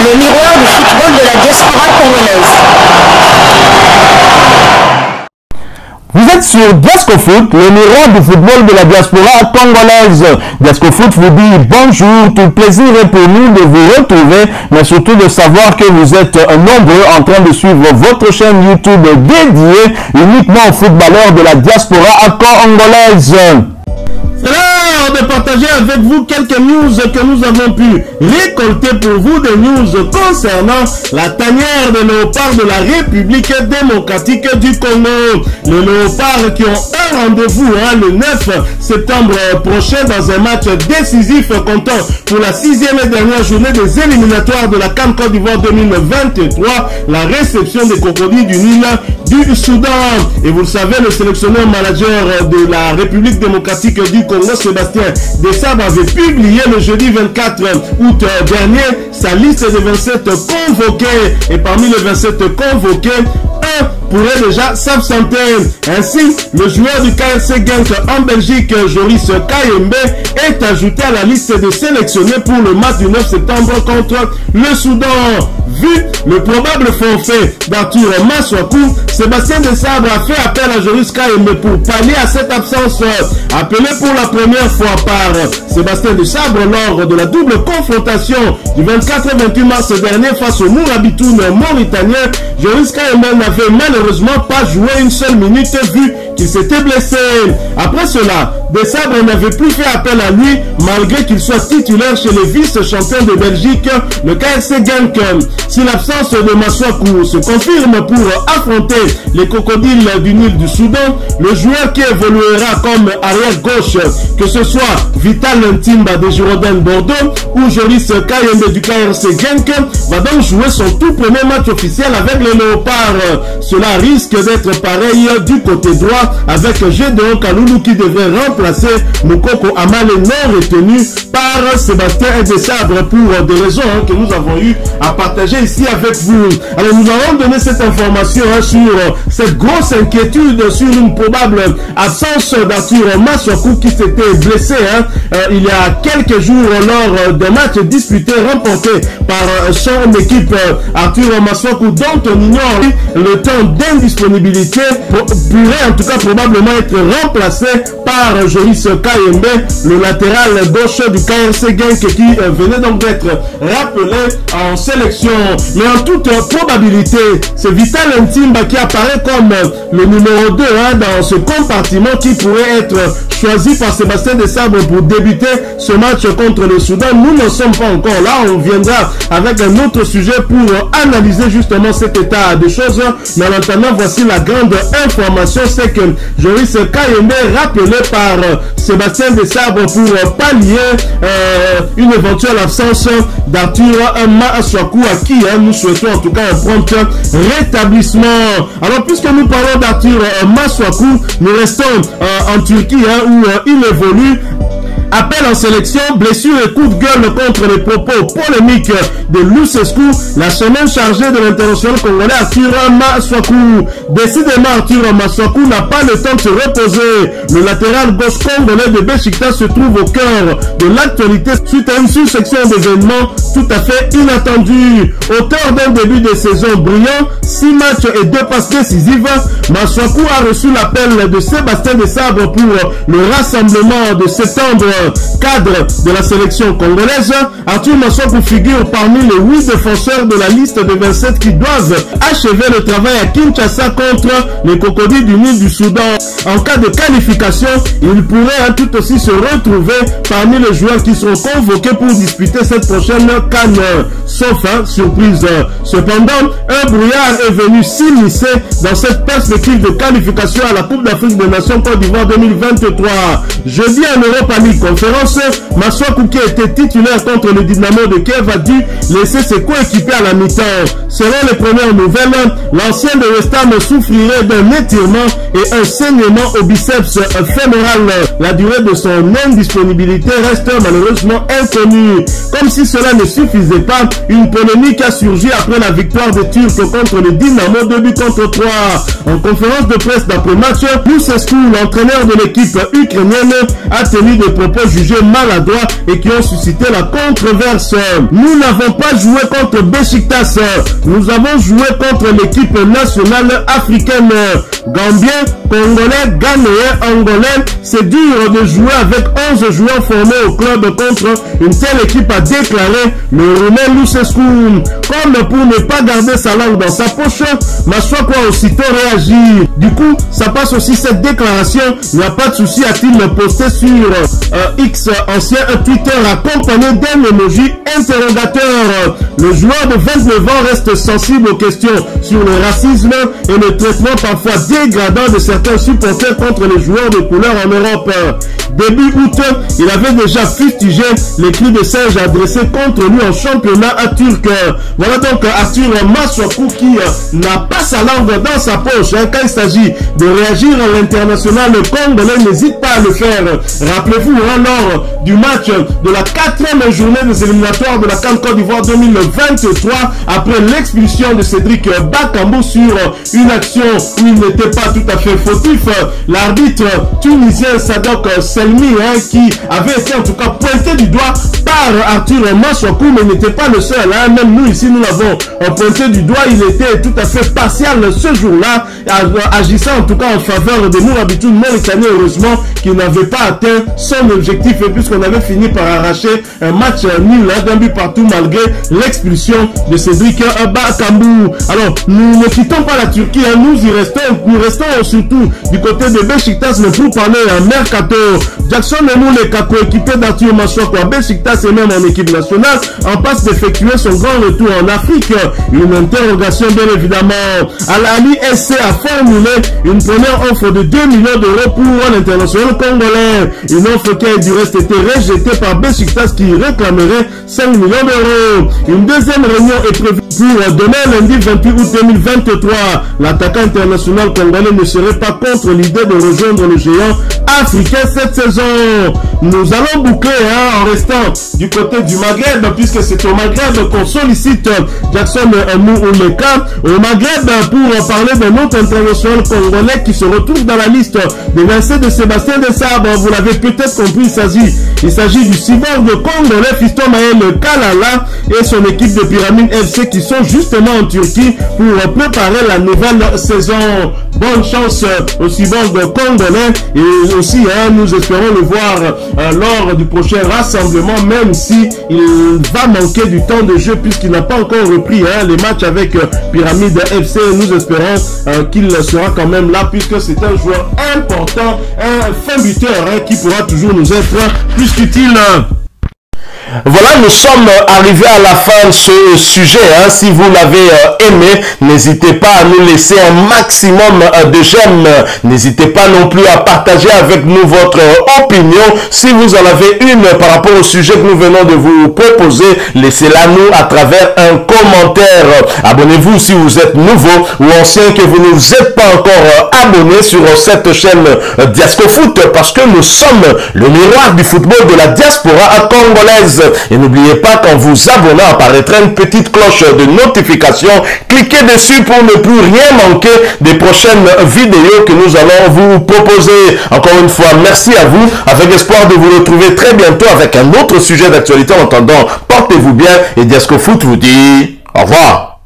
le miroir du football de la diaspora congolaise. Vous êtes sur Diasco Foot, le miroir du football de la diaspora congolaise. Diasco Foot vous dit bonjour, tout plaisir est pour nous de vous retrouver, mais surtout de savoir que vous êtes nombreux en train de suivre votre chaîne YouTube dédiée uniquement aux footballeurs de la diaspora congolaise. C'est l'heure de partager avec vous quelques news que nous avons pu récolter pour vous, des news concernant la tanière des léopards de la République démocratique du Congo. Les léopards qui ont un rendez-vous le 9 septembre prochain dans un match décisif comptant pour la 6e et dernière journée des éliminatoires de la CAN Côte d'Ivoire 2023, la réception des crocodiles du Nil du Soudan. Et vous le savez, le sélectionneur manager de la République démocratique du Congo, Sébastien Desabre, avait publié le jeudi 24 août dernier sa liste de 27 convoqués. Et parmi les 27 convoqués, un pourrait déjà s'absenter. Ainsi, le joueur du KRC Genk en Belgique, Joris Kayembe, est ajouté à la liste des sélectionnés pour le match du 9 septembre contre le Soudan. Vu le probable forfait d'Arthur Maswaku, Sébastien Desabre a fait appel à Joris Kayembe pour pallier à cette absence. Appelé pour la première fois par Sébastien Desabre lors de la double confrontation du 24 et 28 mars dernier face au Mourabitoun mauritanien, Joris Kayembe n'avait malheureusement pas joué une seule minute vu qu'il s'était blessé. Après cela, Desabre n'avait plus fait appel à lui malgré qu'il soit titulaire chez les vice-champions de Belgique, le KRC Genk. Si l'absence de Maswaku se confirme pour affronter les crocodiles du Nil du Soudan, le joueur qui évoluera comme arrière-gauche, que ce soit Vital Ntimba des Girondins de Bordeaux ou Joris Kayembe du KRC Genk, va donc jouer son tout premier match officiel avec les Léopards. Cela risque d'être pareil du côté droit avec Gédéon Kaloulou qui devrait remplacer Moukoko Amale non retenu par Sébastien Desabre pour des raisons que nous avons eu à partager ici avec vous. Alors nous allons donner cette information sur cette grosse inquiétude sur une probable absence d'Arthur Maswaku qui s'était blessé il y a quelques jours lors d'un match disputé remporté par son équipe. Arthur Maswaku, dont on ignore le temps d'indisponibilité, pourrait en tout cas probablement être remplacé par Joris Kayembe, le latéral gauche du KRC Genk qui venait donc d'être rappelé en sélection. Mais en toute probabilité, c'est Vital Ntimba qui apparaît comme le numéro 2 dans ce compartiment qui pourrait être choisi par Sébastien Desabre pour débuter ce match contre le Soudan. Nous ne sommes pas encore là, on viendra avec un autre sujet pour analyser justement cet état de choses. Mais en attendant, voici la grande information, c'est que Joris Kayembe est rappelé par Sébastien Desabre pour pallier une éventuelle absence d'Arthur Maswaku, à qui nous souhaitons en tout cas un prompt rétablissement. Alors puisque nous parlons d'Arthur Maswaku, nous restons en Turquie où il évolue. Appel en sélection, blessure et coup de gueule contre les propos polémiques de Lucescu, la semaine chargée de l'international congolais Arthur Maswaku. Décidément, Arthur Maswaku n'a pas le temps de se reposer. Le latéral gauche congolais de Besiktas se trouve au cœur de l'actualité suite à une succession d'événements tout à fait inattendus. Auteur d'un début de saison brillant, 6 matchs et 2 passes décisives, Maswaku a reçu l'appel de Sébastien Desabre pour le rassemblement de septembre. Cadre de la sélection congolaise, Arthur Maswaku figure parmi les 8 défenseurs de la liste de 27 qui doivent achever le travail à Kinshasa contre les crocodiles du Nil du Soudan. En cas de qualification, il pourrait tout aussi se retrouver parmi les joueurs qui seront convoqués pour disputer cette prochaine CAN, sauf surprise. Cependant, un brouillard est venu s'immiscer dans cette perspective de qualification à la Coupe d'Afrique des Nations Côte d'Ivoire 2023. Jeudi en Europa League conférence, Maswaku, qui était titulaire contre le Dynamo de Kiev, a dû laisser ses coéquipiers à la mi-temps. Selon les premières nouvelles, l'ancien de West Ham souffrirait d'un étirement et un saignement au biceps fémoral. La durée de son indisponibilité reste malheureusement inconnue. Comme si cela ne suffisait pas, une polémique a surgi après la victoire des Turcs contre le Dynamo 2 buts contre 3. En conférence de presse d'après-match, Lucescu, l'entraîneur de l'équipe ukrainienne, a tenu des propos jugés maladroits et qui ont suscité la controverse. Nous n'avons pas joué contre Beşiktaş, nous avons joué contre l'équipe nationale africaine. Gambien, Congolais, Ghanéen, Angolais, c'est dur de jouer avec 11 joueurs formés au club contre une telle équipe, a déclaré le Roumain Lucescu. Comme pour ne pas garder sa langue dans sa poche, Maswako a aussitôt réagi. Du coup, ça passe aussi cette déclaration. Il n'y a pas de souci, a-t-il posté sur X, ancien Twitter, accompagné d'un emoji interrogateur. Le joueur de 29 ans reste sensible aux questions sur le racisme et le traitement parfois dégradant de certains supporters contre les joueurs de couleur en Europe. Début août, il avait déjà fustigé les cris de singe adressés contre lui en championnat à Turc. Voilà donc Arthur Maswaku qui n'a pas sa langue dans sa poche. Quand il s'agit de réagir à l'international congolais, n'hésite pas à le faire. Rappelez-vous, lors du match de la 4e journée des éliminatoires de la CAN Côte d'Ivoire 2023, après l'expulsion de Cédric Bakambu sur une action où il n'était pas tout à fait fautif, l'arbitre tunisien Sadok Selmi, qui avait été en tout cas pointé du doigt par Arthur Maswaku, mais n'était pas le seul. Même nous ici, nous l'avons pointé du doigt. Il était tout à fait partial ce jour-là, agissant en tout cas en faveur de Mourabitou Mauritanie. Heureusement qu'il n'avait pas atteint son objectif, et puisqu'on avait fini par arracher un match nul d'un but partout malgré l'expulsion de Cédric Bakambu. Alors, nous ne quittons pas la Turquie, nous y restons. Nous restons surtout du côté de Beşiktaş, mais pour parler mercato. Jackson Emoulé, coéquipier d'Arthur Maswaku à Beşiktaş et même en équipe nationale, en passe d'effectuer son grand retour en Afrique. Une interrogation bien évidemment. Al-Ali SC a formulé une première offre de 2 millions d'euros pour l'international congolais. Une offre qui a du reste été rejetée par Beşiktaş qui réclamerait 5 millions d'euros. Une deuxième réunion est prévue pour demain lundi 28 août 2023. L'attaquant international congolais ne serait pas contre l'idée de rejoindre le géant africain cette saison. Nous allons boucler en restant du côté du Maghreb, puisque c'est au Maghreb qu'on sollicite Jackson Mouleka. Au Maghreb, pour parler d'un autre international congolais qui se retrouve dans la liste des lancers de Sébastien Desabre. Vous l'avez peut-être compris, il s'agit du cyborg congolais Fiston Maël Kalala et son équipe de Pyramide FC qui sont justement en Turquie pour préparer la nouvelle saison. Bonne chance au cyborg congolais, et aussi nous espérons le voir lors du prochain rassemblement, même si il va manquer du temps de jeu puisqu'il n'a pas encore repris les matchs avec Pyramide FC. Nous espérons qu'il sera quand même là, puisque c'est un joueur important, un fin buteur qui pourra toujours nous être plus qu'utile. Voilà, nous sommes arrivés à la fin de ce sujet. Si vous l'avez aimé, n'hésitez pas à nous laisser un maximum de j'aime. N'hésitez pas non plus à partager avec nous votre opinion. Si vous en avez une par rapport au sujet que nous venons de vous proposer, laissez-la nous à travers un commentaire. Abonnez-vous si vous êtes nouveau ou ancien, que vous ne vous êtes pas encore abonné sur cette chaîne Diasco Foot, parce que nous sommes le miroir du football de la diaspora congolaise. Et n'oubliez pas qu'en vous abonnant apparaîtra une petite cloche de notification. Cliquez dessus pour ne plus rien manquer des prochaines vidéos que nous allons vous proposer. Encore une fois, merci à vous, avec espoir de vous retrouver très bientôt avec un autre sujet d'actualité. En attendant, portez-vous bien et Diasco Foot vous dit au revoir.